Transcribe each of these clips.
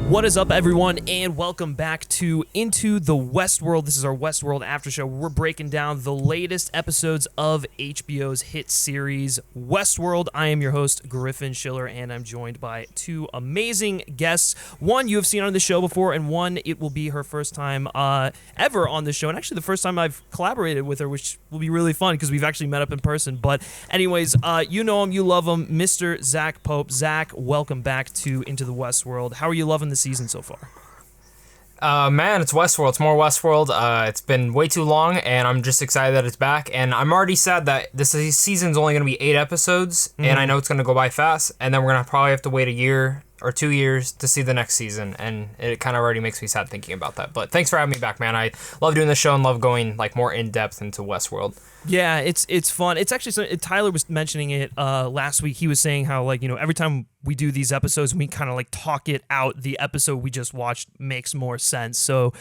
What is up, everyone, and welcome back to Into the Westworld. This is our Westworld after show. We're breaking down the latest episodes of HBO's hit series, Westworld. I am your host, Griffin Schiller, and I'm joined by two amazing guests. One you have seen on the show before, and one it will be her first time ever on the show, and actually the first time I've collaborated with her, which will be really fun because we've actually met up in person. But anyways, you know him, you love him, Mr. Zach Pope. Zach, welcome back to Into the Westworld. How are you loving the season so far? Man, it's Westworld. It's more Westworld. It's been way too long, and I'm just excited that it's back. And I'm already sad that this season's only going to be 8 episodes, and I know it's going to go by fast, and then we're going to probably have to wait a year or 2 years to see the next season, and it kind of already makes me sad thinking about that. But thanks for having me back, man. I love doing this show and love going like more in-depth into Westworld. Yeah, it's fun. It's actually, Tyler was mentioning it last week. He was saying how, like, you know, every time we do these episodes, we kind of like talk it out. The episode we just watched makes more sense. So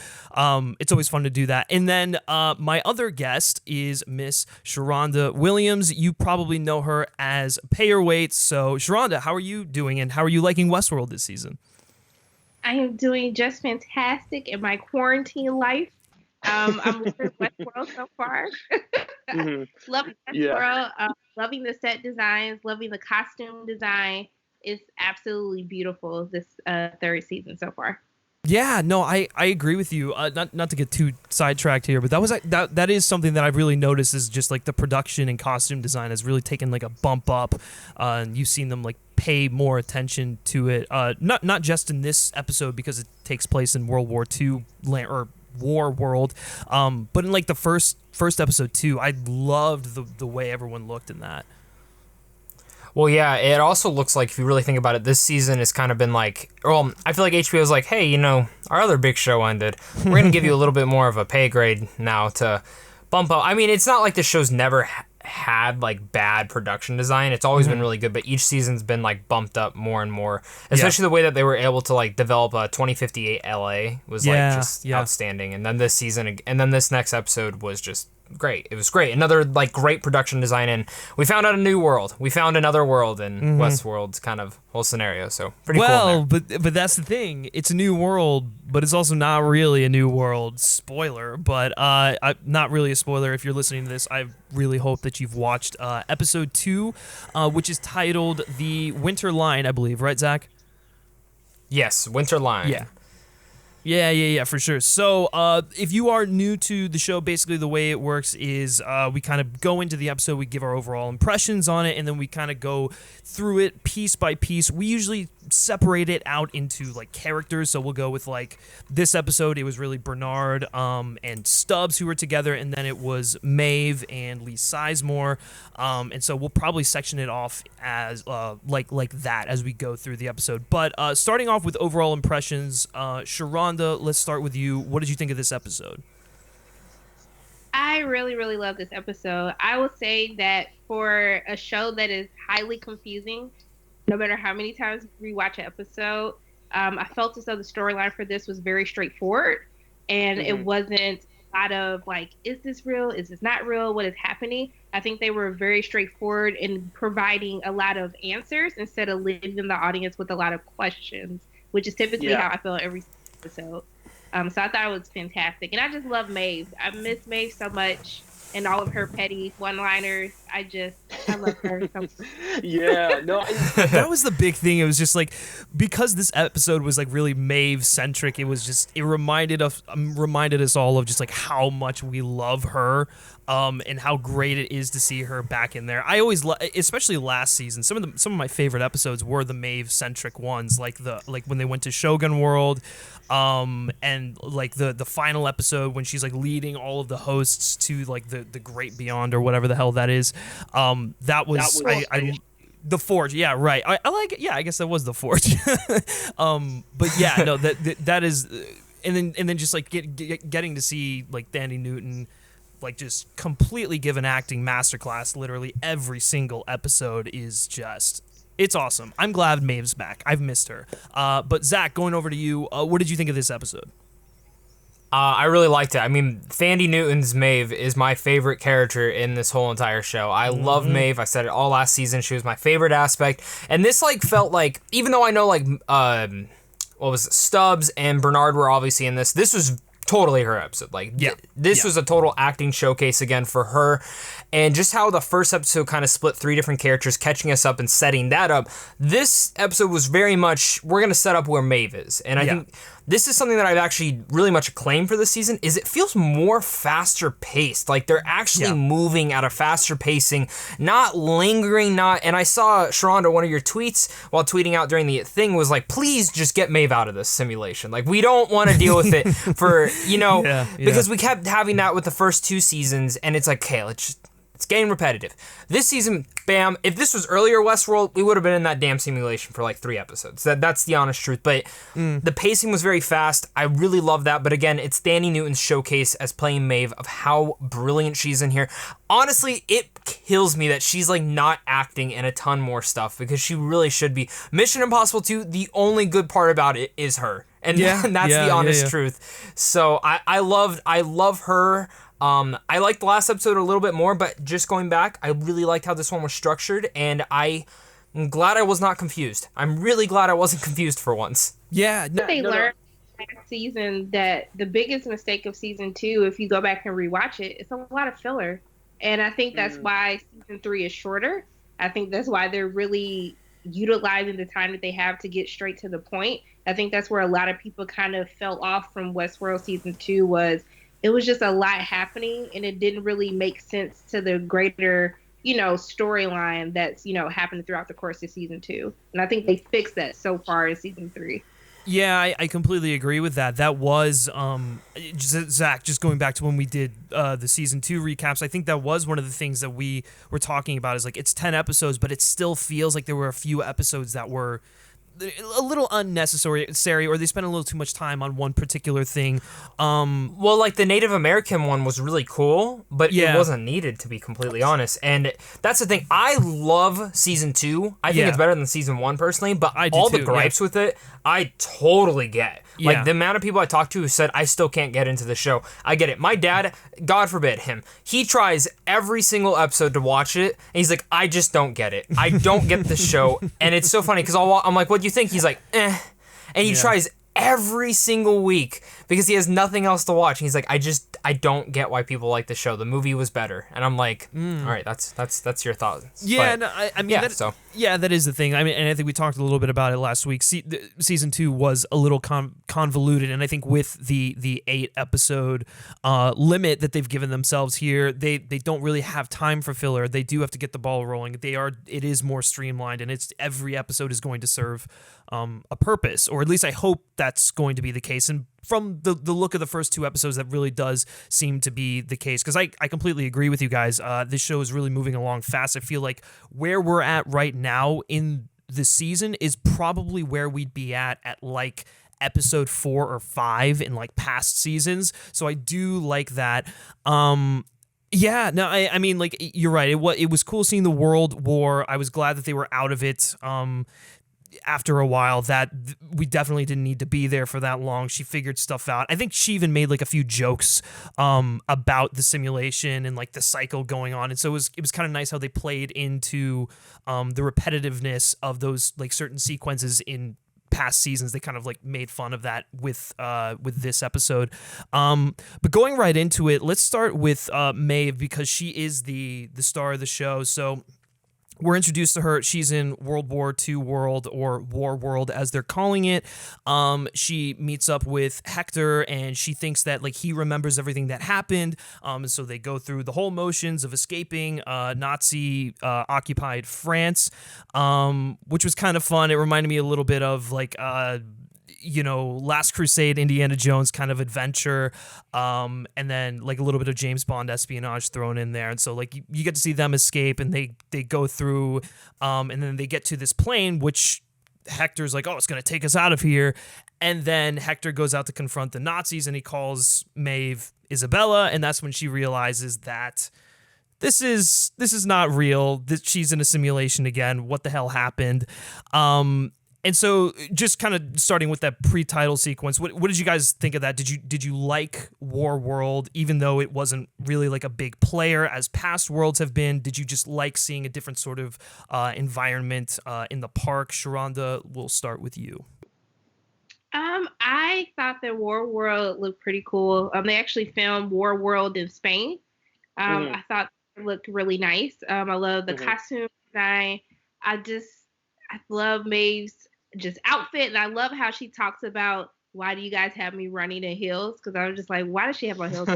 it's always fun to do that. And then my other guest is Miss Sharronda Williams. You probably know her as Pay Your Weight. So Sharronda, how are you doing, and how are you liking Westworld this season? I am doing just fantastic in my quarantine life. I'm loving Westworld so far. Loving Westworld, loving the set designs, loving the costume design. It's absolutely beautiful this third season so far. Yeah, no, I agree with you. Not to get too sidetracked here, but that is something that I've really noticed is just like the production and costume design has really taken like a bump up, and you've seen them like pay more attention to it. Not just in this episode because it takes place in World War II or War World, but in like the first episode too. I loved the way everyone looked in that. Well, yeah, it also looks like, if you really think about it, this season has kind of been like, well, I feel like HBO's like, hey, you know, our other big show ended. We're going to give you a little bit more of a pay grade now to bump up. I mean, it's not like the show's never had like bad production design. It's always been really good, but each season's been like bumped up more and more, especially the way that they were able to like develop a 2058 LA was like just outstanding. And then this season, and then this next episode was just great. It was great. Another like great production design, and we found out a new world. We found another world in Westworld's kind of whole scenario. So pretty cool. Well, but that's the thing. It's a new world, but it's also not really a new world. Spoiler, but not really a spoiler. If you're listening to this, I really hope that you've watched episode 2, which is titled "The Winter Line," I believe. Right, Zach? Yes, Winter Line. Yeah, for sure. So if you are new to the show, basically the way it works is we kind of go into the episode, we give our overall impressions on it, and then we kind of go through it piece by piece. We usually separate it out into like characters, so we'll go with like this episode, it was really Bernard and Stubs who were together, and then it was Maeve and Lee Sizemore, and so we'll probably section it off as like that as we go through the episode. But starting off with overall impressions, Sharronda, let's start with you. What did you think of this episode? I really, really love this episode. I will say that for a show that is highly confusing, no matter how many times we watch an episode, I felt as though the storyline for this was very straightforward, and it wasn't a lot of like, is this real? Is this not real? What is happening? I think they were very straightforward in providing a lot of answers instead of leaving the audience with a lot of questions, which is typically how I feel every episode. So I thought it was fantastic. And I just love Maeve. I miss Maeve so much and all of her petty one-liners. I love her so much. Yeah, no. That was the big thing. It was just like, because this episode was like really Maeve-centric, it reminded us all of just like how much we love her. And how great it is to see her back in there. I always, especially last season, some of my favorite episodes were the Maeve-centric ones, like when they went to Shogun World, and like the final episode when she's like leading all of the hosts to like the great beyond or whatever the hell that is. That was the Forge. Yeah, right. I like it. Yeah, I guess that was the Forge. But yeah, no, that is, and then just like getting to see like Thandie Newton like just completely give an acting masterclass literally every single episode is just, it's awesome. I'm glad Maeve's back. I've missed her. But Zach, going over to you, what did you think of this episode? I really liked it. I mean, Thandie Newton's Maeve is my favorite character in this whole entire show. I love Maeve. I said it all last season. She was my favorite aspect. And this like felt like, even though I know like what was it? Stubs and Bernard were obviously in this. This was totally her episode. Like, this was a total acting showcase again for her. And just how the first episode kind of split 3 different characters, catching us up and setting that up. This episode was very much, we're going to set up where Maeve is. And I think this is something that I've actually really much acclaimed for this season, is it feels more faster paced. Like, they're actually moving at a faster pacing, not lingering, and I saw, Sharronda, one of your tweets while tweeting out during the thing was like, please just get Maeve out of this simulation. Like, we don't want to deal with it for, because we kept having that with the first 2 seasons, and it's like, okay, it's getting repetitive. This season, bam, if this was earlier Westworld, we would have been in that damn simulation for like 3 episodes. That's the honest truth. But the pacing was very fast. I really love that. But again, it's Danny Newton's showcase as playing Maeve of how brilliant she's in here. Honestly, it kills me that she's like not acting in a ton more stuff, because she really should be. Mission Impossible 2, the only good part about it is her. And that's the honest truth. So I love her. I liked the last episode a little bit more, but just going back, I really liked how this one was structured, and I'm glad I was not confused. I'm really glad I wasn't confused for once. Yeah. They learned last season that the biggest mistake of season 2, if you go back and rewatch it, it's a lot of filler. And I think that's why season 3 is shorter. I think that's why they're really utilizing the time that they have to get straight to the point. I think that's where a lot of people kind of fell off from Westworld season 2, was it was just a lot happening, and it didn't really make sense to the greater, storyline that's, happened throughout the course of season 2. And I think they fixed that so far in season 3. Yeah, I completely agree with that. That was, Zach, just going back to when we did the season 2 recaps, I think that was one of the things that we were talking about, is like, it's 10 episodes, but it still feels like there were a few episodes that were a little unnecessary, or they spent a little too much time on one particular thing. Well, like the Native American one was really cool, but it wasn't needed, to be completely honest. And that's the thing. I love season 2. I think it's better than season 1 personally, but all the gripes with it, I totally get. Like, the amount of people I talked to who said, I still can't get into the show. I get it. My dad, God forbid him, he tries every single episode to watch it, and he's like, I just don't get it. I don't get the show. And it's so funny, because I'm like, what do you think? He's like, eh. And he tries every single week because he has nothing else to watch. And he's like, I don't get why people like the show. The movie was better. And I'm like, all right, that's your thoughts. Yeah, but, no, I mean, that is the thing. I mean, and I think we talked a little bit about it last week. Season 2 was a little convoluted, and I think with the 8 episode limit that they've given themselves here, they don't really have time for filler. They do have to get the ball rolling. It is more streamlined, and every episode is going to serve a purpose, or at least I hope that's going to be the case. And from the look of the first 2 episodes, that really does seem to be the case, because I completely agree with you guys. This show is really moving along fast. I feel like where we're at right now in the season is probably where we'd be at like episode 4 or 5 in like past seasons. So I do like that. Yeah, no, I mean, like, you're right. It was cool seeing the world war. I was glad that they were out of it. After a while, that we definitely didn't need to be there for that long. She figured stuff out. I think she even made like a few jokes about the simulation and like the cycle going on, and so it was kind of nice how they played into the repetitiveness of those like certain sequences in past seasons. They kind of like made fun of that with this episode. But going right into it, let's start with Maeve, because she is the star of the show. So we're introduced to her. She's in World War II world, or War World as they're calling it. She meets up with Hector, and she thinks that like he remembers everything that happened. And so they go through the whole motions of escaping Nazi occupied France, which was kind of fun. It reminded me a little bit of like Last Crusade, Indiana Jones kind of adventure, and then like a little bit of James Bond espionage thrown in there. And so like you get to see them escape, and they go through, and then they get to this plane, which Hector's like, oh, it's going to take us out of here. And then Hector goes out to confront the Nazis, and he calls Maeve Isabella, and that's when she realizes that this is not real, that she's in a simulation again. What the hell happened? And so, just kind of starting with that pre-title sequence, what did you guys think of that? Did you like War World, even though it wasn't really like a big player as past worlds have been? Did you just like seeing a different sort of environment in the park? Sharronda, we'll start with you. I thought that War World looked pretty cool. They actually filmed War World in Spain. I thought it looked really nice. I love the costume design. I love Maeve's just outfit, and I love how she talks about why do you guys have me running in heels? Because I was just like, why does she have on heels?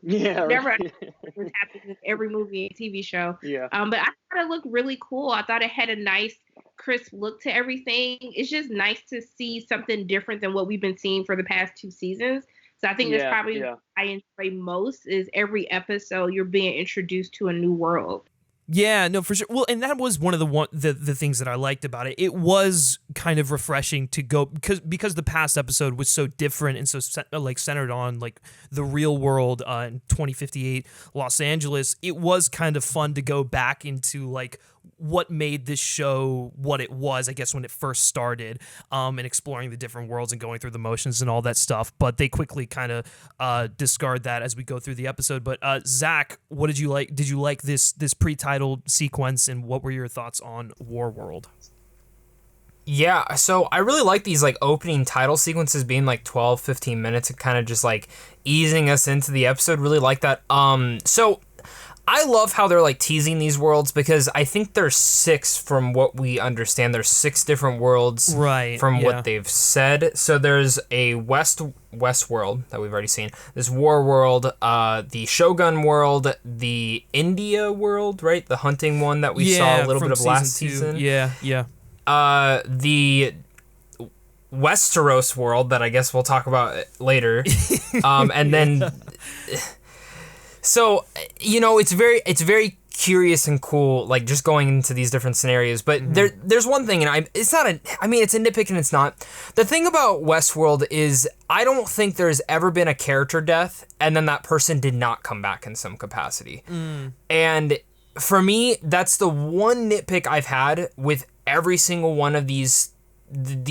Yeah, Never right. this happens in every movie and TV show. Yeah. But I thought it looked really cool. I thought it had a nice, crisp look to everything. It's just nice to see something different than what we've been seeing for the past 2 seasons. So I think that's probably what I enjoy most is every episode you're being introduced to a new world. Yeah, no, for sure. Well, and that was one of the things that I liked about it. It was kind of refreshing to go because the past episode was so different and so centered on like the real world in 2058 Los Angeles. It was kind of fun to go back into like what made this show what it was, I guess, when it first started, and exploring the different worlds and going through the motions and all that stuff. But they quickly kind of discard that as we go through the episode. But Zach, what did you like? Did you like this pre-titled sequence, and what were your thoughts on War World? Yeah, so I really like these like opening title sequences being like 12, 15 minutes and kind of just like easing us into the episode. Really like that. So I love how they're like teasing these worlds because I think there's 6 from what we understand. There's 6 different worlds from what they've said. So there's a West world that we've already seen. This War world, the Shogun world, the India world, right? The hunting one that we saw a little bit of last season. Yeah. The Westeros world that I guess we'll talk about later. And then so, you know, it's very curious and cool, like just going into these different scenarios. But there's one thing, and it's a nitpick and it's not. The thing about Westworld is I don't think there's ever been a character death and then that person did not come back in some capacity. And for me, that's the one nitpick I've had with every single one of these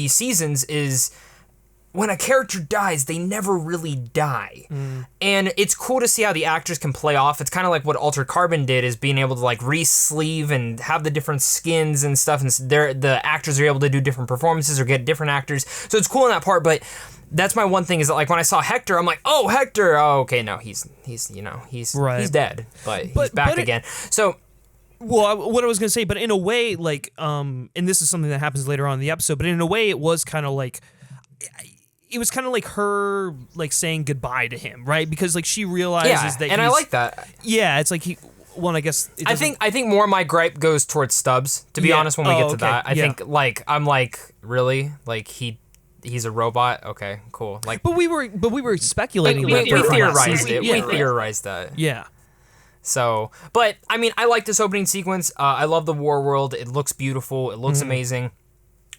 seasons is when a character dies, they never really die. And it's cool to see how the actors can play off. It's kind of like what Altered Carbon did, is being able to like re-sleeve and have the different skins and stuff. And the actors are able to do different performances or get different actors. So it's cool in that part, but that's my one thing is that like when I saw Hector, I'm like, oh, Hector. Oh, okay, no, he's dead, but he's back again. So well, what I was going to say, but in a way, like, and this is something that happens later on in the episode, but in a way it was kind of like, it was kind of like her like saying goodbye to him, right? Because like she realizes that and I like that. Yeah, it's like I guess I think more of my gripe goes towards Stubs, to be honest, when we get to that. I think like I'm like, really? Like he's a robot? Okay, cool. Like But we were speculating we theorized it. We theorized that. Yeah. So, but I mean, I like this opening sequence. I love the war world. It looks beautiful. It looks amazing.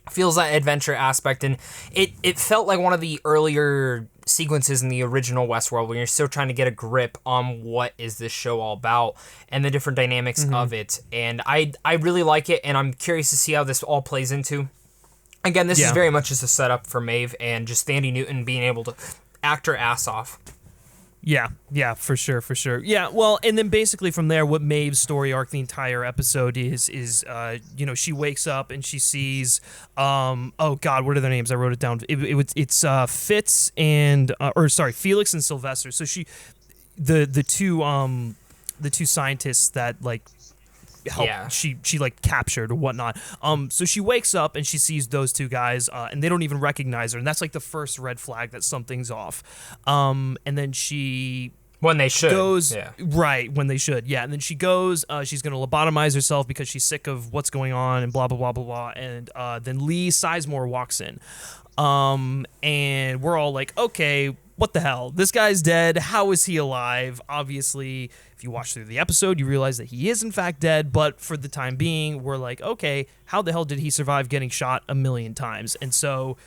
Feels that adventure aspect, and it felt like one of the earlier sequences in the original Westworld when you're still trying to get a grip on what is this show all about and the different dynamics of it. And I really like it, and I'm curious to see how this all plays into. Again, this is very much just a setup for Maeve and just Thandie Newton being able to act her ass off. Yeah, for sure. Yeah, well, and then basically from there, what Maeve's story arc the entire episode is she wakes up and she sees, oh God, what are their names? I wrote it down. It's Fitz and Felix and Sylvester. So the two scientists that like help she like captured or whatnot. So she wakes up and she sees those two guys, and they don't even recognize her, and that's like the first red flag that something's off. And then she when they should when they should, and then she goes. She's gonna lobotomize herself because she's sick of what's going on and blah blah blah blah blah. And then Lee Sizemore walks in, and we're all like, okay, what the hell? This guy's dead. How is he alive? Obviously, if you watch through the episode, you realize that he is in fact dead, but for the time being, we're like, okay, how the hell did he survive getting shot 1,000,000 times? And so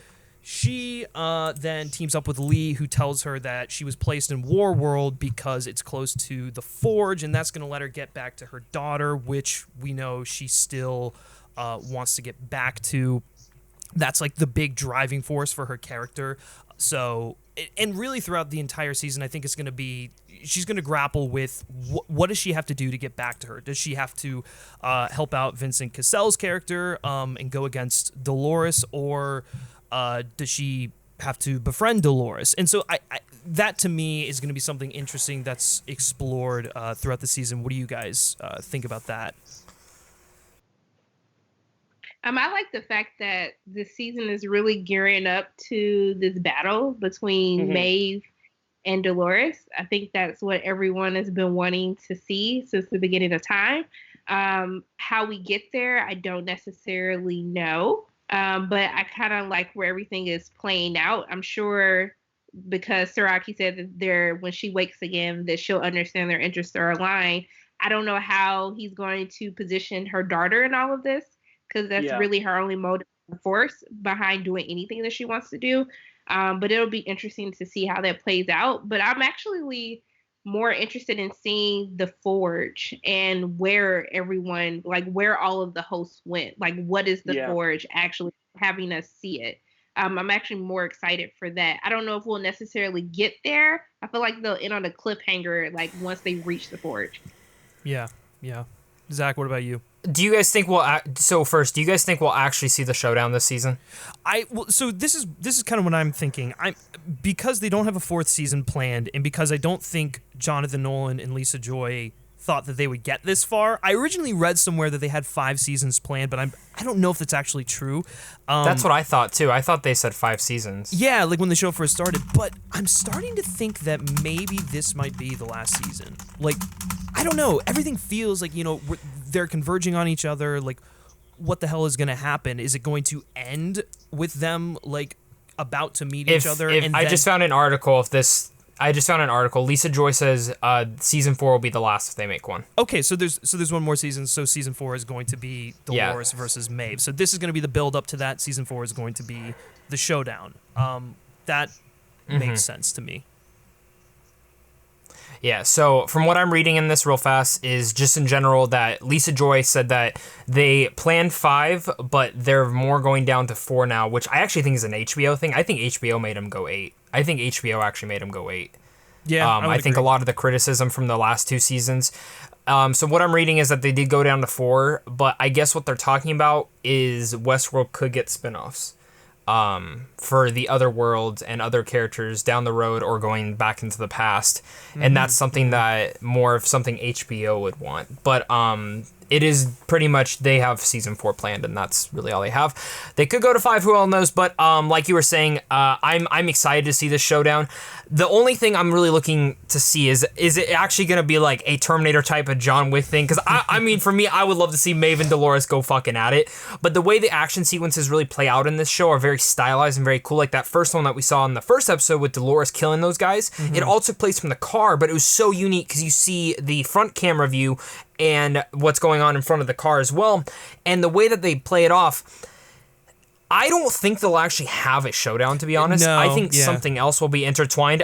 she then teams up with Lee, who tells her that she was placed in War World because it's close to the Forge, and that's going to let her get back to her daughter, which we know she still wants to get back to. That's like the big driving force for her character. So, and really throughout the entire season, I think it's going to be, she's going to grapple with what does she have to do to get back to her? Does she have to help out Vincent Cassell's character and go against Dolores, or does she have to befriend Dolores. And so that to me is going to be something interesting that's explored throughout the season. What do you guys think about that? I like the fact that this season is really gearing up to this battle between Maeve and Dolores. I think that's what everyone has been wanting to see since the beginning of time. How we get there, I don't necessarily know, but I kind of like where everything is playing out. I'm sure because Serrat said that when she wakes again, that she'll understand their interests are aligned. I don't know how he's going to position her daughter in all of this, because that's really her only motive force behind doing anything that she wants to do. But it'll be interesting to see how that plays out. But I'm actually more interested in seeing the Forge and where everyone, like where all of the hosts went. Like, what is the Forge actually, having us see it? I'm actually more excited for that. I don't know if we'll necessarily get there. I feel like they'll end on a cliffhanger, like once they reach the Forge. Yeah. Zach, what about you? Do you guys think do you guys think we'll actually see the showdown this season? So this is kind of what I'm thinking. Because they don't have a fourth season planned, and because I don't think Jonathan Nolan and Lisa Joy thought that they would get this far. I originally read somewhere that they had 5 seasons planned, but I don't know if that's actually true. That's what I thought too. I thought they said 5 seasons. Yeah, like when the show first started. But I'm starting to think that maybe this might be the last season. Like, I don't know. Everything feels like, they're converging on each other. Like, what the hell is going to happen? Is it going to end with them, like, about to meet each other? I just found an article Lisa Joy says season 4 will be the last if they make one. Okay, so there's one more season. So season 4 is going to be Dolores versus Maeve. So this is going to be the build up to that. Season 4 is going to be the showdown. That makes sense to me. Yeah, so from what I'm reading in this real fast is just in general that Lisa Joy said that they planned 5, but they're more going down to 4 now, which I actually think is an HBO thing. I think HBO made them go 8. I think HBO actually made them go 8. Yeah, I think a lot of the criticism from the last 2 seasons. So what I'm reading is that they did go down to 4, but I guess what they're talking about is Westworld could get spinoffs. For the other worlds and other characters down the road or going back into the past. And that's something that more of something HBO would want. But it is pretty much they have season 4 planned, and that's really all they have. They could go to 5, who all knows, but like you were saying, I'm excited to see this showdown. The only thing I'm really looking to see is it actually going to be like a Terminator type of John Wick thing? Because I mean, for me, I would love to see Maeve and Dolores go fucking at it. But the way the action sequences really play out in this show are very stylized and very cool. Like that first one that we saw in the first episode with Dolores killing those guys. It all took place from the car, but it was so unique because you see the front camera view and what's going on in front of the car as well. And the way that they play it off, I don't think they'll actually have a showdown, to be honest. No, I think something else will be intertwined.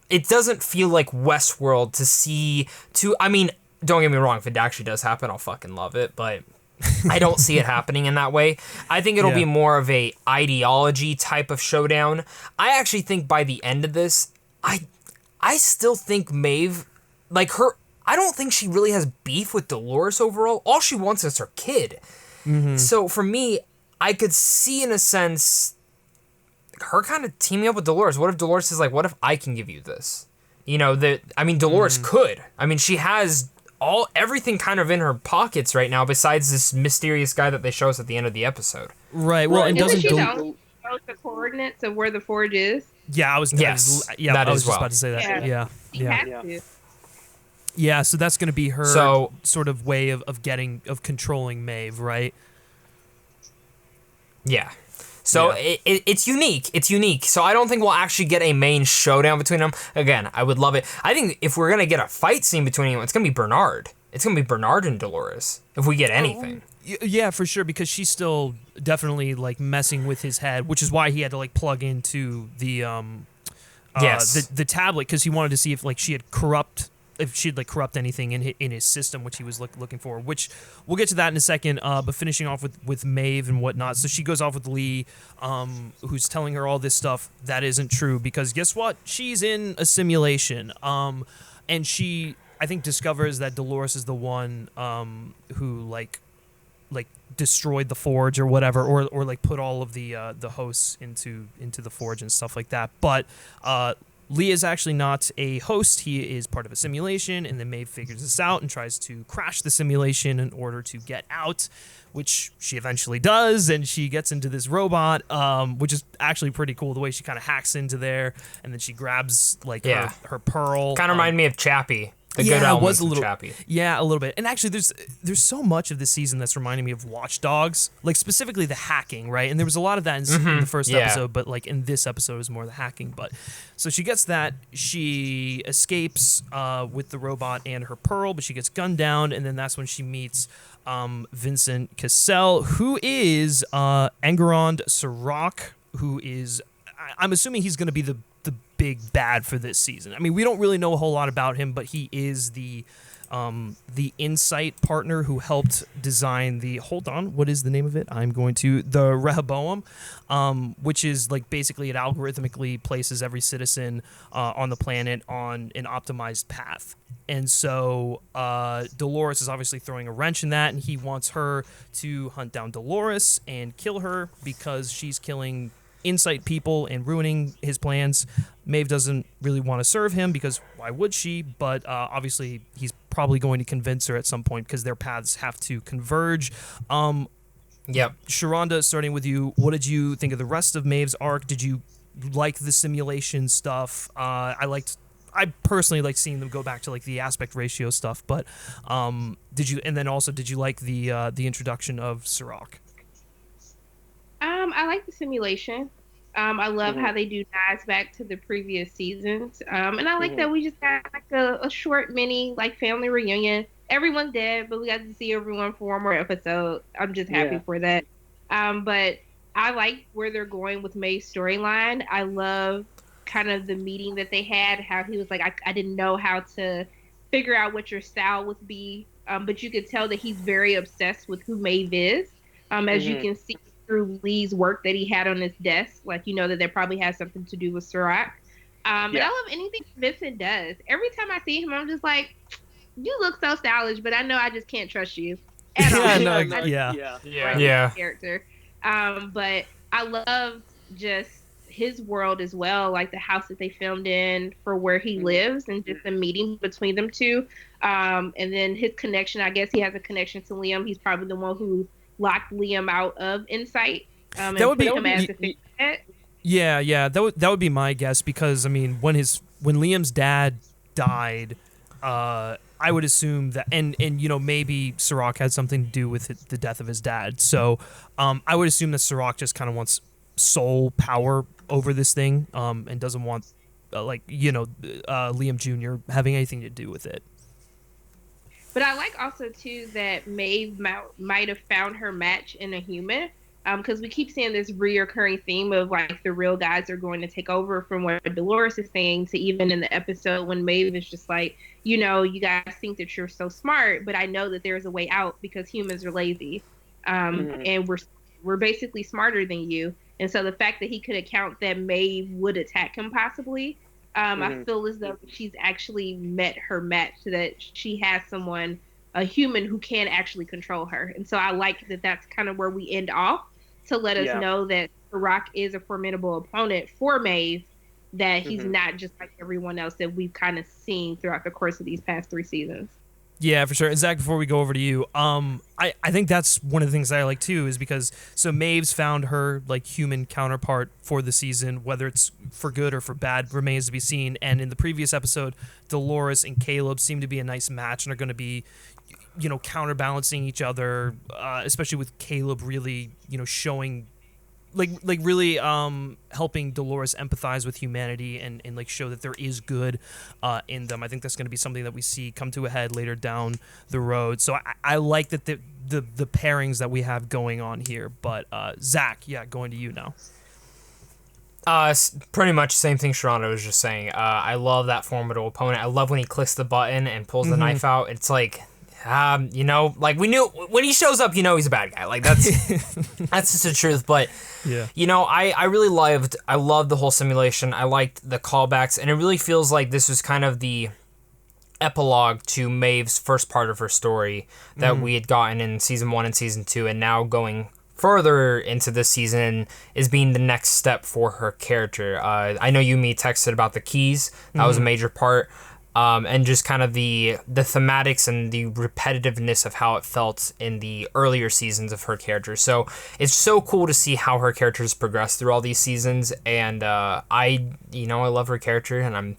It doesn't feel like Westworld I mean, don't get me wrong, if it actually does happen, I'll fucking love it, but I don't see it happening in that way. I think it'll be more of a ideology type of showdown. I actually think by the end of this, I still think Maeve, like I don't think she really has beef with Dolores overall. All she wants is her kid. So for me, I could see in a sense her kind of teaming up with Dolores. What if Dolores is like, what if I can give you this? Dolores could. I mean, she has everything kind of in her pockets right now besides this mysterious guy that they show us at the end of the episode. Right. Well, and doesn't she know the coordinates of where the Forge is? Yeah, I was just about to say that. Yeah, so that's going to be her sort of way of controlling Maeve, right? Yeah. So it's unique. It's unique. So I don't think we'll actually get a main showdown between them. Again, I would love it. I think if we're going to get a fight scene between them, it's going to be Bernard. It's going to be Bernard and Dolores, if we get anything. Yeah, for sure, because she's still definitely, like, messing with his head, which is why he had to, like, plug into the tablet, because he wanted to see if, like, she'd corrupt anything in his system, which he was looking for, which we'll get to that in a second, but finishing off with Maeve and whatnot. So she goes off with Lee, who's telling her all this stuff that isn't true, because guess what? She's in a simulation, and she, I think, discovers that Dolores is the one who, like, like destroyed the forge or whatever, or like put all of the hosts into the forge and stuff like that. But Lee is actually not a host. He is part of a simulation, and then Maeve figures this out and tries to crash the simulation in order to get out, which she eventually does, and she gets into this robot, which is actually pretty cool, the way she kind of hacks into there, and then she grabs like her pearl. Kind of reminded me of Chappie. The good it was elements of Chappie. Yeah, a little bit. And actually, there's so much of this season that's reminding me of Watch Dogs, like specifically the hacking, right? And there was a lot of that in the first episode, but like in this episode, it was more the hacking. But so she gets that, she escapes with the robot and her pearl, but she gets gunned down, and then that's when she meets Vincent Cassell, who is Enguerrand Serrat, who is, I'm assuming he's going to be the big bad for this season. I mean, we don't really know a whole lot about him, but he is the insight partner who helped design the, hold on, what is the name of it? The Rehoboam, which is like basically it algorithmically places every citizen on the planet on an optimized path. And so Dolores is obviously throwing a wrench in that, and he wants her to hunt down Dolores and kill her because she's killing insight people and ruining his plans. Maeve doesn't really want to serve him because why would she? But obviously he's probably going to convince her at some point because their paths have to converge. Yep. Sharronda, starting with you, what did you think of the rest of Maeve's arc? Did you like the simulation stuff? I personally like seeing them go back to like the aspect ratio stuff, but did you like the introduction of Serrat? I like the simulation. I love how they do dives back to the previous seasons. And I like that we just got like a short mini like family reunion. Everyone's dead, but we got to see everyone for one more episode. I'm just happy for that. But I like where they're going with Maeve's storyline. I love kind of the meeting that they had, how he was like, I didn't know how to figure out what your style would be. But you could tell that he's very obsessed with who Maeve is. As you can see through Lee's work that he had on his desk, like that probably has something to do with Serrat. And I love anything Vincent does. Every time I see him, I'm just like, you look so stylish, but I know I just can't trust you at all. Character. But I love just his world as well, like the house that they filmed in for where he lives, and just the meeting between them two. And then his connection, I guess he has a connection to Liam. He's probably the one who locked Liam out of Insight. That would be that would be my guess, because I mean when Liam's dad died, I would assume that and maybe Serrat had something to do with the death of his dad. So I would assume that Serrat just kind of wants sole power over this thing, and doesn't want Liam Jr. having anything to do with it. But I like also, too, that Maeve might have found her match in a human, because we keep seeing this reoccurring theme of, like, the real guys are going to take over, from what Dolores is saying, to even in the episode when Maeve is just like, you guys think that you're so smart, but I know that there's a way out because humans are lazy, and we're basically smarter than you. And so the fact that he could account that Maeve would attack him possibly, I feel as though she's actually met her match, so that she has someone, a human, who can actually control her. And so I like that that's kind of where we end off, to let us know that Serrat is a formidable opponent for Maeve, that he's not just like everyone else that we've kind of seen throughout the course of these past 3 seasons. Yeah, for sure. And Zach, before we go over to you, I think that's one of the things that I like too, is because Maeve's found her like human counterpart for the season, whether it's for good or for bad remains to be seen. And in the previous episode, Dolores and Caleb seem to be a nice match and are going to be, counterbalancing each other, especially with Caleb really, showing like really helping Dolores empathize with humanity and like show that there is good in them. I think that's going to be something that we see come to a head later down the road. So I like that the pairings that we have going on here. But Zach, going to you now. Pretty much the same thing Sharronda was just saying. I love that formidable opponent. I love when he clicks the button and pulls the knife out. It's like, like we knew when he shows up, he's a bad guy. Like that's just the truth. But I really loved the whole simulation. I liked the callbacks, and it really feels like this was kind of the epilogue to Maeve's first part of her story that we had gotten in season 1 and season 2, and now going further into this season is being the next step for her character. I know you me texted about the keys. That was a major part. And just kind of the thematics and the repetitiveness of how it felt in the earlier seasons of her character. So it's so cool to see how her character's progressed through all these seasons. And I love her character, and I'm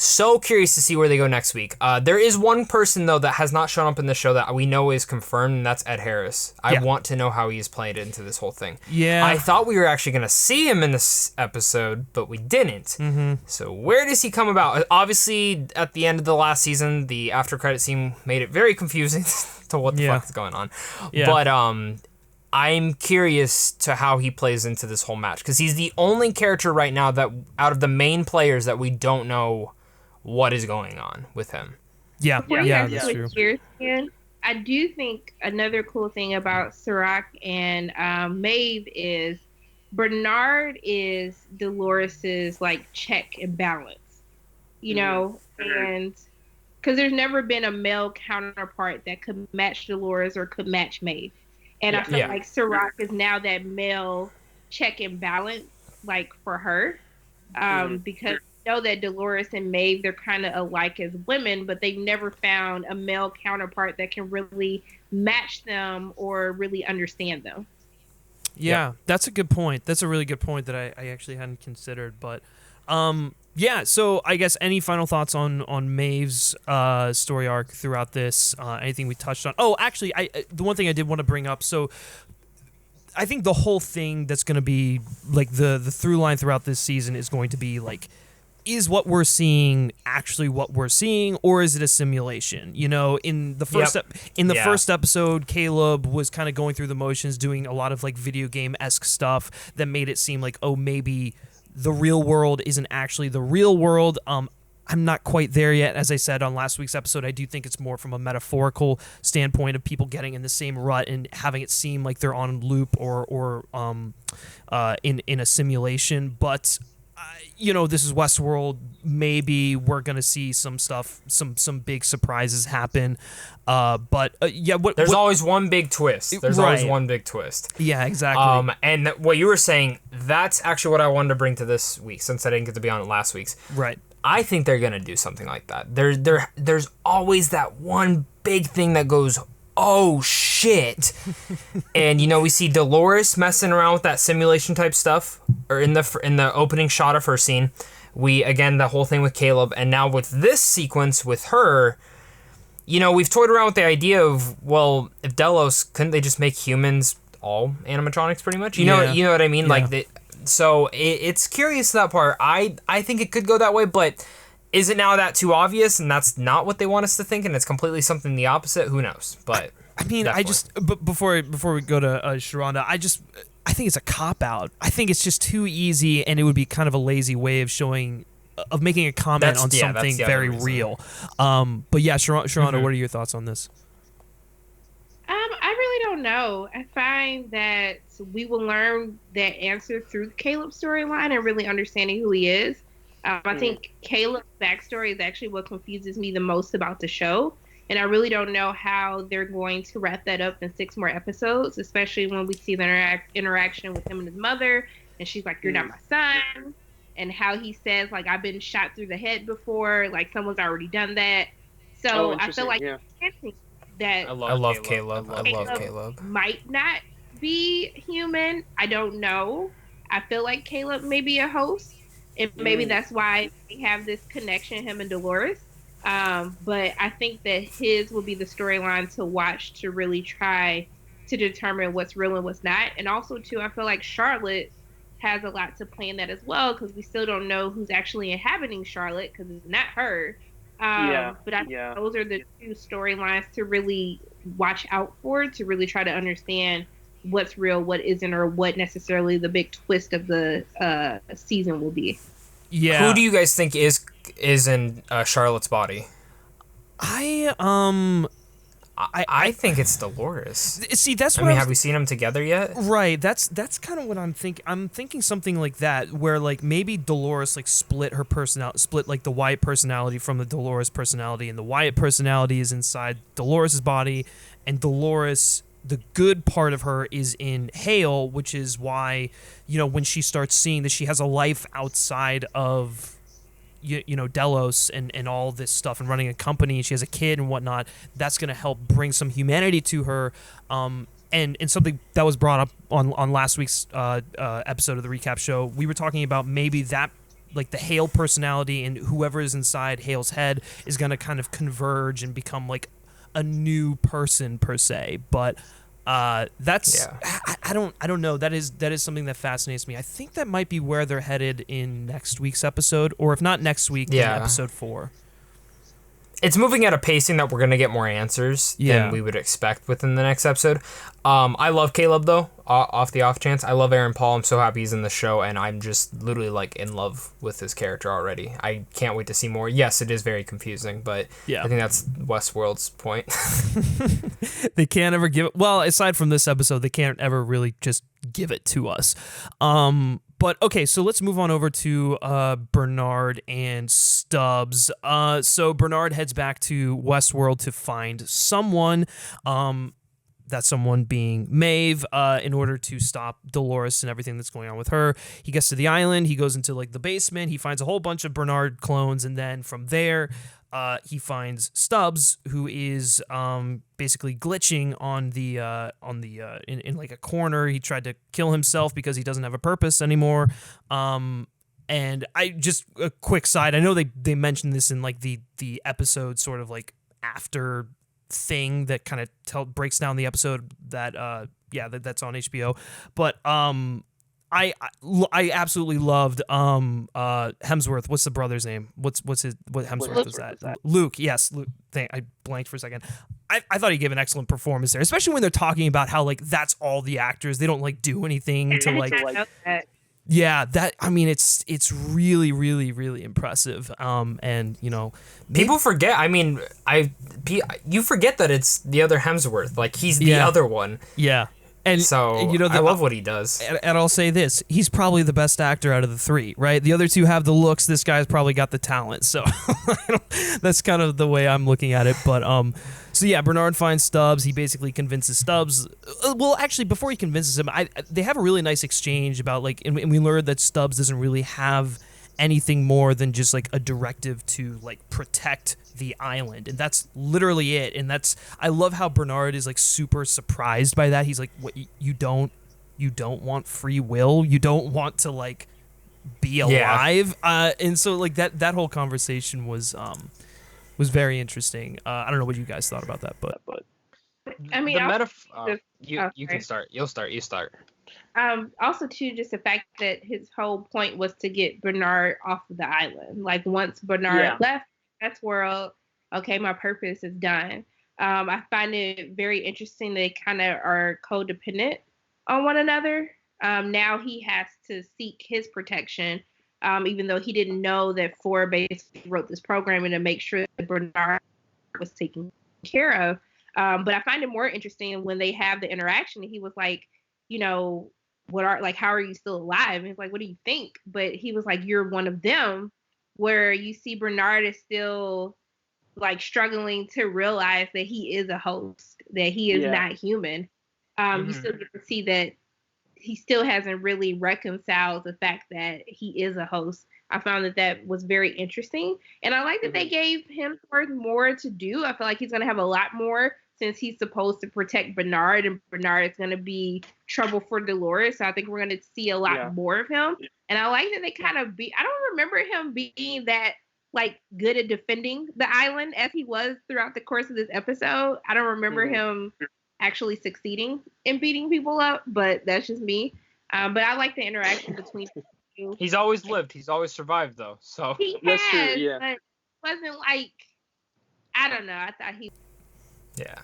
so curious to see where they go next week. There is one person, though, that has not shown up in the show that we know is confirmed, and that's Ed Harris. I want to know how he's played into this whole thing. Yeah. I thought we were actually going to see him in this episode, but we didn't. So where does he come about? Obviously, at the end of the last season, the after credit scene made it very confusing to what the fuck is going on. Yeah. But I'm curious to how he plays into this whole match, because he's the only character right now that out of the main players that we don't know what is going on with him. Yeah, that's true. I do think another cool thing about Serrat and Maeve is Bernard is Dolores's like check and balance, you know, and because there's never been a male counterpart that could match Dolores or could match Maeve, and I feel like Serrat is now that male check and balance, like for her, because know that Dolores and Maeve, they're kind of alike as women, but they've never found a male counterpart that can really match them or really understand them. Yeah, that's a good point. That's a really good point that I actually hadn't considered. But so I guess any final thoughts on Maeve's story arc throughout this? Anything we touched on? Oh, actually, the one thing I did want to bring up, so I think the whole thing that's going to be like the through line throughout this season is going to be like, is what we're seeing actually what we're seeing, or is it a simulation? You know, in the first first episode, Caleb was kind of going through the motions, doing a lot of like video game-esque stuff that made it seem like, oh, maybe the real world isn't actually the real world. I'm not quite there yet. As I said on last week's episode, I do think it's more from a metaphorical standpoint of people getting in the same rut and having it seem like they're on loop or in a simulation. But this is Westworld. Maybe we're gonna see some stuff, some big surprises happen. There's always one big twist. There's always one big twist. Yeah, exactly. And what you were saying, that's actually what I wanted to bring to this week, since I didn't get to be on it last week's. Right. I think they're gonna do something like that. There's always that one big thing that goes, oh shit. And we see Dolores messing around with that simulation type stuff, or in the opening shot of her scene. We again, the whole thing with Caleb, and now with this sequence with her, we've toyed around with the idea of, well, if Delos, couldn't they just make humans all animatronics pretty much? You know what I mean? Yeah. Like so it's curious, that part. I think it could go that way, but is it now that too obvious and that's not what they want us to think, and it's completely something the opposite? Who knows? But I mean, but before we go to Sharronda, I think it's a cop-out. I think it's just too easy, and it would be kind of a lazy way of making a comment on something very real. But yeah, Sharronda, what are your thoughts on this? I really don't know. I find that we will learn that answer through Caleb's storyline and really understanding who he is. I think Caleb's backstory is actually what confuses me the most about the show. And I really don't know how they're going to wrap that up in 6 more episodes, especially when we see the interaction with him and his mother. And she's like, you're not my son. And how he says, like, I've been shot through the head before. Like, someone's already done that. So I feel like that I love Caleb. I love Caleb. Might not be human. I don't know. I feel like Caleb may be a host. And maybe that's why they have this connection, him and Dolores. But I think that his will be the storyline to watch to really try to determine what's real and what's not. And also, too, I feel like Charlotte has a lot to play in that as well, because we still don't know who's actually inhabiting Charlotte, because it's not her. But I think those are the 2 storylines to really watch out for, to really try to understand what's real, what isn't, or what necessarily the big twist of the season will be. Yeah. Who do you guys think is in Charlotte's body? I I think it's Dolores. See, that's what I mean, have we seen them together yet? Right. That's kind of what I'm thinking. I'm thinking something like that, where like maybe Dolores like split her personality, split like the Wyatt personality from the Dolores personality, and the Wyatt personality is inside Dolores's body, and Dolores, the good part of her, is in Hale, which is why, when she starts seeing that she has a life outside of Delos and all this stuff, and running a company, and she has a kid and whatnot, that's going to help bring some humanity to her. And something that was brought up on last week's episode of the recap show, we were talking about maybe that, like the Hale personality and whoever is inside Hale's head is going to kind of converge and become like a new person per se. But that's I don't know. That is something that fascinates me. I think that might be where they're headed in next week's episode, or if not next week, then episode 4. It's moving at a pacing that we're going to get more answers than we would expect within the next episode. I love Caleb, though, off the off chance. I love Aaron Paul. I'm so happy he's in the show, and I'm just literally, like, in love with his character already. I can't wait to see more. Yes, it is very confusing, but I think that's Westworld's point. They can't ever give it... Well, aside from this episode, they can't ever really just give it to us. But okay, so let's move on over to Bernard and Stubs. So Bernard heads back to Westworld to find someone, that someone being Maeve, in order to stop Dolores and everything that's going on with her. He gets to the island, he goes into like the basement, he finds a whole bunch of Bernard clones, and then from there, he finds Stubs, who is basically glitching in like a corner. He tried to kill himself because he doesn't have a purpose anymore. And I just a quick side. I know they mentioned this in like the episode sort of like after thing that kind of breaks down the episode that that's on HBO. But I absolutely loved Hemsworth. What's the brother's name? What Hemsworth is that? Luke. Yes, Luke. I blanked for a second. I thought he gave an excellent performance there, especially when they're talking about how like that's all the actors. They don't like do anything to like. Yeah, that I mean it's really really really impressive. And people forget. I mean, you forget that it's the other Hemsworth. Like he's the other one. Yeah. And so I love what he does. And I'll say this, he's probably the best actor out of the 3, right? The other 2 have the looks, this guy's probably got the talent. So that's kind of the way I'm looking at it. But so yeah, Bernard finds Stubs. He basically convinces Stubs. Well, actually, before he convinces him, they have a really nice exchange about like, and we learned that Stubs doesn't really have anything more than just like a directive to like protect the island, and that's literally it. And I love how Bernard is like super surprised by that. He's like, what, you don't want free will? You don't want to like be alive? And so like that whole conversation was very interesting. I don't know what you guys thought about that, but I mean, the metaphor. You can start. You start. Also, too, just the fact that his whole point was to get Bernard off of the island. Like, once Bernard left Westworld, okay, my purpose is done. I find it very interesting they kind of are codependent on one another. Now he has to seek his protection, even though he didn't know that Four basically wrote this programming to make sure that Bernard was taken care of. But I find it more interesting when they have the interaction. He was like, how are you still alive? And he's like, what do you think? But he was like, you're one of them, where you see Bernard is still like struggling to realize that he is a host, that he is not human. You still get to see that he still hasn't really reconciled the fact that he is a host. I found that was very interesting. And I like that they gave him more to do. I feel like he's going to have a lot more since he's supposed to protect Bernard, and Bernard is going to be trouble for Dolores. So I think we're going to see a lot more of him. And I like that they kind of I don't remember him being that like good at defending the island as he was throughout the course of this episode. I don't remember him actually succeeding in beating people up, but that's just me. But I like the interaction between you. He's always lived. He's always survived, though. So he that's has, true. Yeah, but it wasn't like, I don't know. I thought he. Yeah.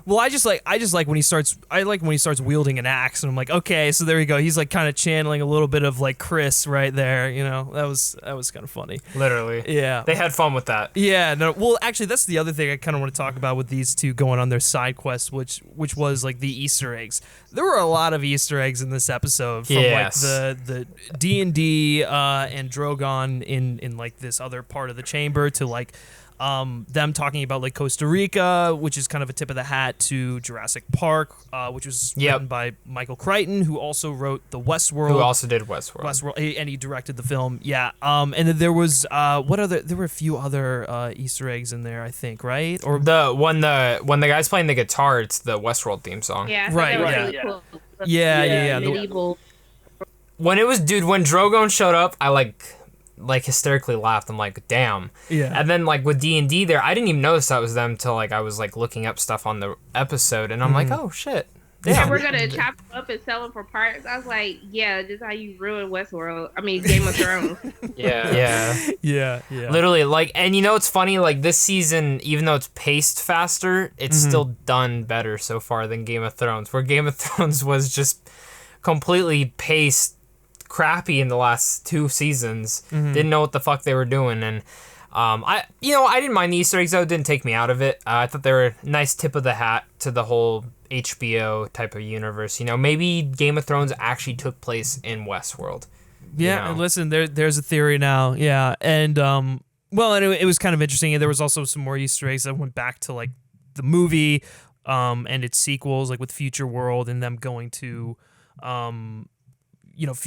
Well, I just like when he starts. I like when he starts wielding an axe, and I'm like, okay, so there you go. He's like kind of channeling a little bit of like Chris right there. You know, that was kind of funny. Literally. Yeah. They had fun with that. Yeah. No. Well, actually, that's the other thing I kind of want to talk about with these two going on their side quest, which was like the Easter eggs. There were a lot of Easter eggs in this episode from like the D&D and Drogon in like this other part of the chamber to like. Them talking about like Costa Rica, which is kind of a tip of the hat to Jurassic Park, which was written by Michael Crichton, who also wrote the Westworld. Who also did Westworld. And he directed the film. Yeah. And then there was there were a few other Easter eggs in there, I think, right? Or when the guy's playing the guitar, it's the Westworld theme song. Yeah. Right. That was Yeah. really cool. Yeah. Medieval. When Drogon showed up, I like hysterically laughed. I'm like, damn. Yeah. And then like with D&D there, I didn't even notice that was them till like I was like looking up stuff on the episode, and I'm like, oh shit. Yeah, Damn. we're gonna chop them up and sell them for parts. I was like, yeah, this is how you ruin Westworld. I mean, Game of Thrones. Yeah. Yeah. Literally, like, and you know what's funny? Like this season, even though it's paced faster, it's still done better so far than Game of Thrones. Where Game of Thrones was just completely paced crappy in the last 2 seasons. Didn't know what the fuck they were doing, and I didn't mind the Easter eggs though. It didn't take me out of it. I thought they were a nice tip of the hat to the whole HBO type of universe. You know, maybe Game of Thrones actually took place in Westworld. Yeah, and listen, there's a theory now. Yeah, and well, anyway, it was kind of interesting. There was also some more Easter eggs that went back to like the movie, and its sequels, like with Future World and them going to,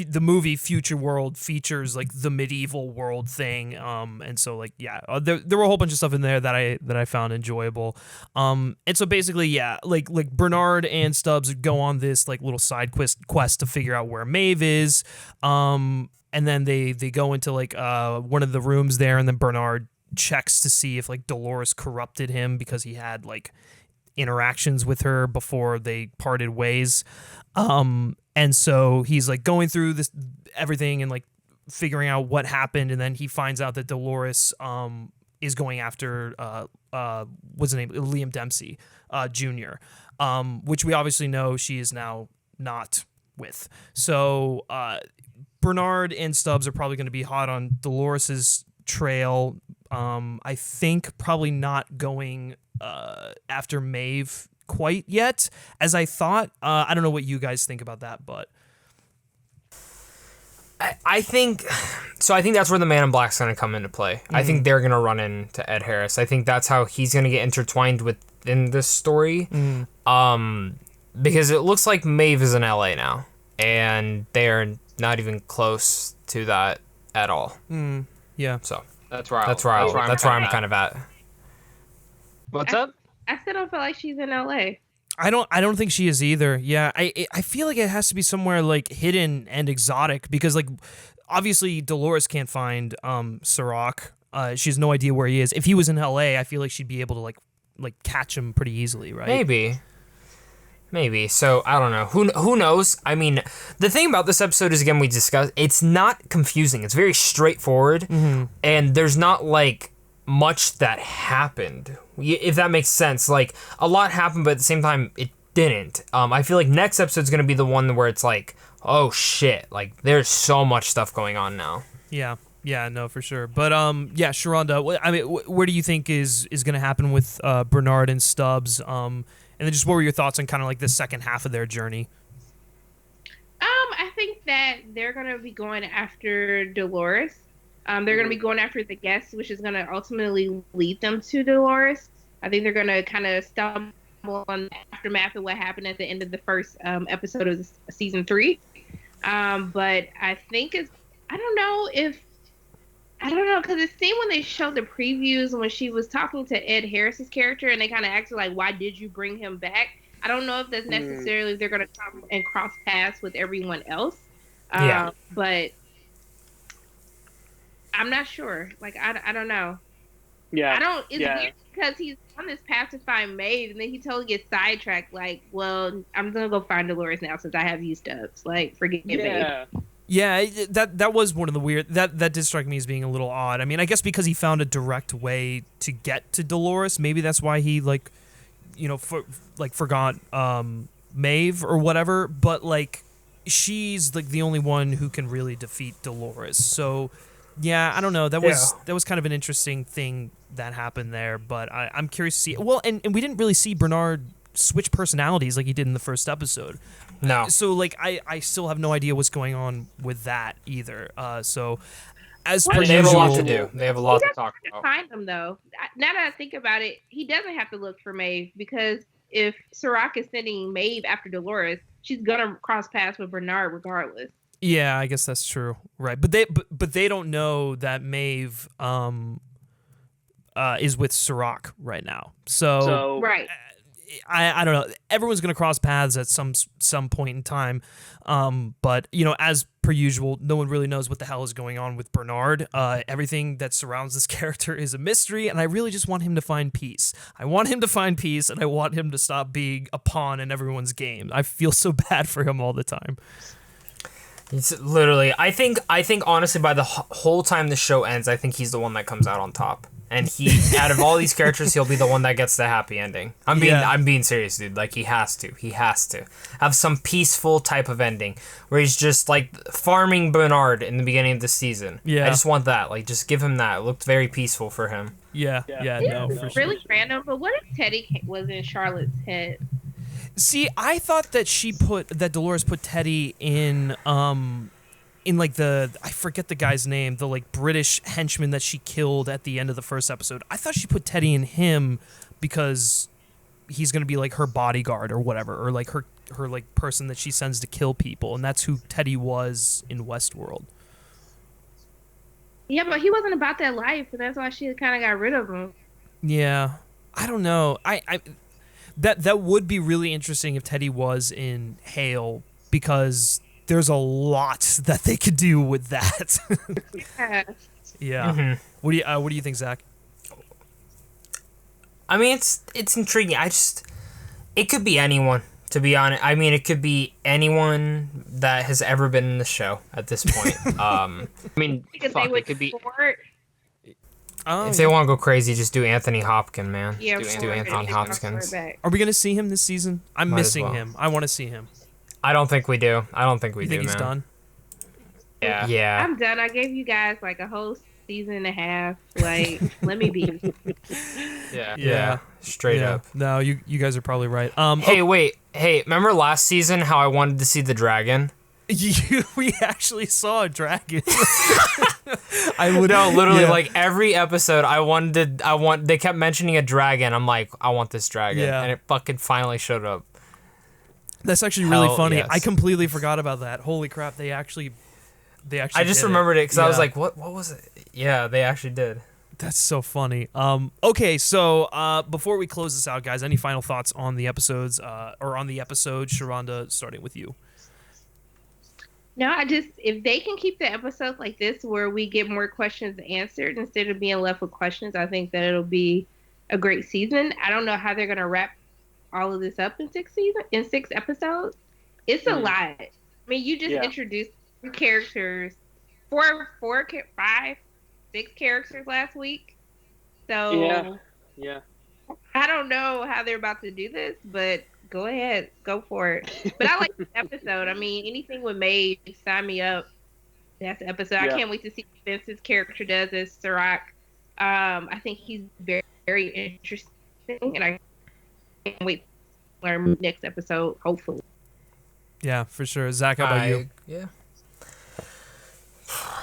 the movie Future World features like the medieval world thing, and so like there were a whole bunch of stuff in there that I found enjoyable, and so basically like Bernard and Stubs go on this like little side quest to figure out where Maeve is, and then they go into like one of the rooms there, and then Bernard checks to see if like Dolores corrupted him because he had like interactions with her before they parted ways. And so he's like going through this everything and like figuring out what happened, and then he finds out that Dolores is going after what's his name, Liam Dempsey Jr., which we obviously know she is now not with. So Bernard and Stubs are probably going to be hot on Dolores's trail. I think probably not going after Maeve quite yet, as I thought. I don't know what you guys think about that, but I think that's where the Man in Black's going to come into play. I think they're going to run into Ed Harris. I think that's how he's going to get intertwined within this story, because it looks like Maeve is in LA now, and they're not even close to that at all. Yeah. So that's where I'm kind of at. What's up? I still don't feel like she's in LA. I don't think she is either. Yeah, I feel like it has to be somewhere like hidden and exotic, because like obviously Dolores can't find Serrat. She has no idea where he is. If he was in LA, I feel like she'd be able to like catch him pretty easily, right? Maybe. So I don't know. Who knows? I mean, the thing about this episode is, again, we discussed, it's not confusing. It's very straightforward, and there's not like much that happened, if that makes sense. Like a lot happened, but at the same time it didn't. I feel like next episode's gonna be the one where it's like, oh shit, like there's so much stuff going on now. Yeah, no, for sure. But Sharronda, I mean, where do you think is gonna happen with Bernard and Stubs? And then just what were your thoughts on kind of like the second half of their journey? I think that they're gonna be going after Dolores. They're going to be going after the guests, which is going to ultimately lead them to Dolores. I think they're going to kind of stumble on the aftermath of what happened at the end of the first episode of season 3. But I think I don't know, because it seemed when they showed the previews when she was talking to Ed Harris's character, and they kind of acted like, why did you bring him back? I don't know if that's necessarily if they're going to come and cross paths with everyone else. But I'm not sure. Like, I don't know. Yeah. It's weird because he's on this path to find Maeve, and then he totally gets sidetracked. Like, well, I'm going to go find Dolores now since I have you Stubs. Like, forget Maeve. Yeah, that was one of the weird... That did strike me as being a little odd. I mean, I guess because he found a direct way to get to Dolores, maybe that's why he, like, forgot Maeve or whatever, but like she's like the only one who can really defeat Dolores. So yeah, I don't know. That was kind of an interesting thing that happened there, but I'm curious to see. Well, and we didn't really see Bernard switch personalities like he did in the first episode. No. So like I still have no idea what's going on with that either. So as Well, per They have a usual, lot to do. They have a lot to talk to about. find him though. Now that I think about it, he doesn't have to look for Maeve because if Serrat is sending Maeve after Dolores, she's gonna cross paths with Bernard regardless. Yeah, I guess that's true. Right, but they don't know that Maeve is with Serrat right now. So right. I don't know. Everyone's gonna cross paths at some point in time, but as per usual, no one really knows what the hell is going on with Bernard. Everything that surrounds this character is a mystery, and I really just want him to find peace. I want him to find peace, and I want him to stop being a pawn in everyone's game. I feel so bad for him all the time. It's literally, I think honestly, by the whole time the show ends, I think he's the one that comes out on top. And out of all these characters, he'll be the one that gets the happy ending. I'm being serious, dude. Like, he has to have some peaceful type of ending where he's just like farming Bernard in the beginning of the season. Yeah. I just want that. Like, just give him that. It looked very peaceful for him. Yeah, no, for sure. Really random, but what if Teddy was in Charlotte's head? See, I thought that Dolores put Teddy in like I forget the guy's name, the like British henchman that she killed at the end of the first episode. I thought she put Teddy in him because he's gonna be like her bodyguard or whatever, or like her like person that she sends to kill people, and that's who Teddy was in Westworld. Yeah, but he wasn't about that life, and that's why she kind of got rid of him. Yeah, I don't know. That would be really interesting if Teddy was in Hale, because there's a lot that they could do with that. Yeah. Yeah. Mm-hmm. What do you think, Zach? I mean, it's intriguing. It could be anyone, to be honest. I mean, it could be anyone that has ever been in the show at this point. I mean, it could be. If they want to go crazy, just do Anthony Hopkins, man. Yeah, just do Anthony Hopkins. Are we gonna see him this season? I'm missing him. I want to see him. I don't think we do. You think he's done? Yeah. I'm done. I gave you guys like a whole season and a half. Like, let me be. Yeah. Straight up. No, you guys are probably right. Wait. Hey, remember last season how I wanted to see the dragon? We actually saw a dragon. Like every episode they kept mentioning a dragon. I'm like, I want this dragon. Yeah. And it fucking finally showed up. That's actually really funny. Yes. I completely forgot about that. Holy crap, they actually I just remembered it because I was like, what was it? Yeah, they actually did. That's so funny. Okay, so before we close this out, guys, any final thoughts on the episodes or on the episode? Sharronda, starting with you. No, if they can keep the episodes like this where we get more questions answered instead of being left with questions, I think that it'll be a great season. I don't know how they're gonna wrap all of this up in 6 episodes. It's a lot. I mean, you just introduced 4 characters, 5, 6 characters last week. So yeah. I don't know how they're about to do this, but go ahead, go for it. But I like this episode. I mean, anything with Maeve, sign me up. That's the episode. I can't wait to see what Vince's character does as Serrat. I think he's very, very interesting, and I can't wait to learn next episode, hopefully. Yeah, for sure. Zach, how about you? Yeah.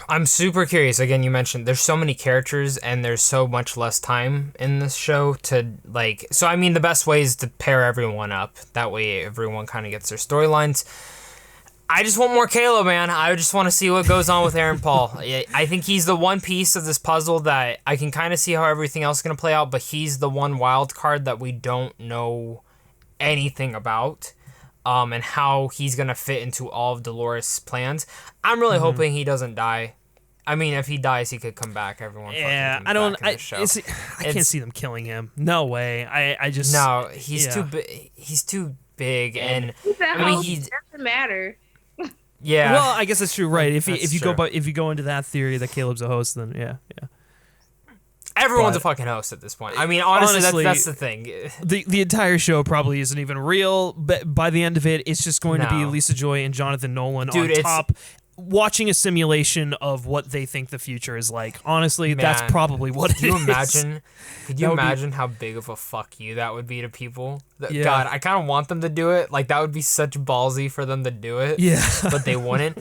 I'm super curious. Again, you mentioned there's so many characters and there's so much less time in this show to like. So I mean, the best way is to pair everyone up. That way, everyone kind of gets their storylines. I just want more Caleb, man. I just want to see what goes on with Aaron Paul. I think he's the one piece of this puzzle that I can kind of see how everything else is gonna play out, but he's the one wild card that we don't know anything about. And how he's gonna fit into all of Dolores' plans. I'm really hoping he doesn't die. I mean, if he dies, he could come back. Everyone. Yeah, I don't. I can't see them killing him. No way. I just. No, he's too big. He's too big, and I mean, he doesn't matter. Yeah. Well, I guess that's true, right? If you true. go into that theory that Caleb's a host, then yeah. Everyone's a But- fucking host at this point. I mean, honestly, that's the thing. The entire show probably isn't even real, but by the end of it, it's just going to be No. Lisa Joy and Jonathan Nolan Dude, on it's- top, watching a simulation of what they think the future is like. Honestly, that's Man, probably what it is. Could you imagine? Could you That would be- imagine how big of a fuck you that would be to people? Yeah. God, I kind of want them to do it. Like that would be such ballsy for them to do it. Yeah. But they wouldn't.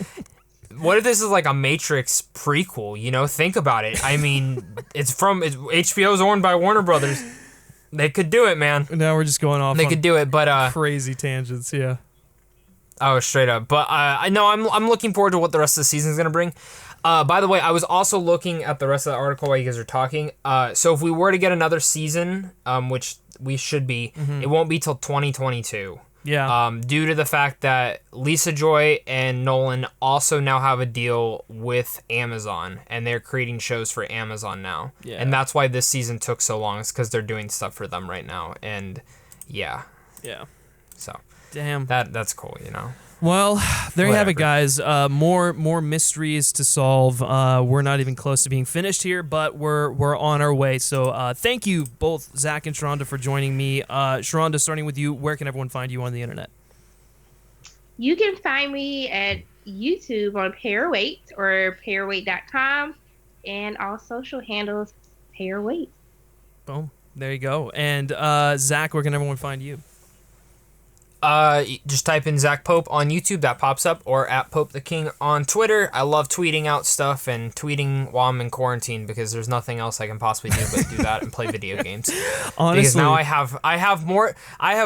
What if this is like a Matrix prequel? You know, think about it. I mean, HBO's owned by Warner Brothers. They could do it, man. Now we're just going off They on could do it, but crazy tangents. Yeah. oh, straight up. But I know I'm looking forward to what the rest of the season is gonna bring. By the way, I was also looking at the rest of the article while you guys are talking. So if we were to get another season, which we should be, it won't be till 2022. Yeah. Due to the fact that Lisa Joy and Nolan also now have a deal with Amazon, and they're creating shows for Amazon now. Yeah. And that's why this season took so long. It's because they're doing stuff for them right now. And yeah, yeah. so Damn. that's cool, you know. Well, there you have it, Whatever. guys. More mysteries to solve. We're not even close to being finished here, but we're on our way. So thank you both, Zach and Sharronda, for joining me. Sharronda, starting with you, where can everyone find you on the internet? You can find me at YouTube on Pairweight or pairweight.com, and all social handles Pairweight. Boom. There you go. And Zach, where can everyone find you? Just type in Zach Pope on YouTube, that pops up, or at Pope the King on Twitter. I love tweeting out stuff and tweeting while I'm in quarantine because there's nothing else I can possibly do but do that and play video games. Honestly, Because now I have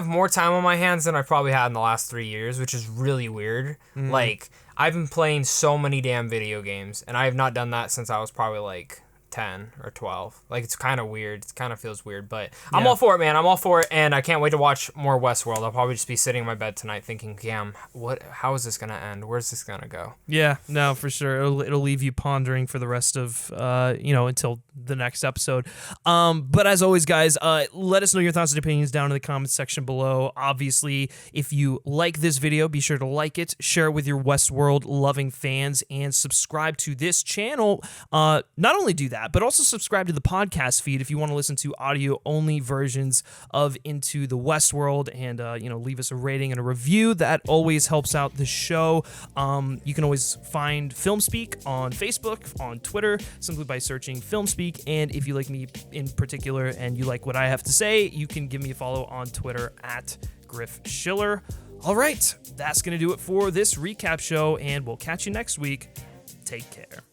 more time on my hands than I probably had in the last 3 years, which is really weird. Like I've been playing so many damn video games, and I have not done that since I was probably like 10 or 12. Like it's kind of weird. It kind of feels weird, but I'm Yeah. all for it, man. I'm all for it, and I can't wait to watch more Westworld. I'll probably just be sitting in my bed tonight thinking, damn, how is this gonna end? Where's this gonna go? Yeah, no, for sure. It'll leave you pondering for the rest of, until the next episode. But as always, guys, let us know your thoughts and opinions down in the comments section below. Obviously, if you like this video, be sure to like it, share it with your Westworld loving fans, and subscribe to this channel. Not only do that, but also subscribe to the podcast feed if you want to listen to audio-only versions of Into the Westworld, and leave us a rating and a review. That always helps out the show. You can always find FilmSpeak on Facebook, on Twitter, simply by searching FilmSpeak. And if you like me in particular and you like what I have to say, you can give me a follow on Twitter at Griff Schiller. All right, that's going to do it for this recap show, and we'll catch you next week. Take care.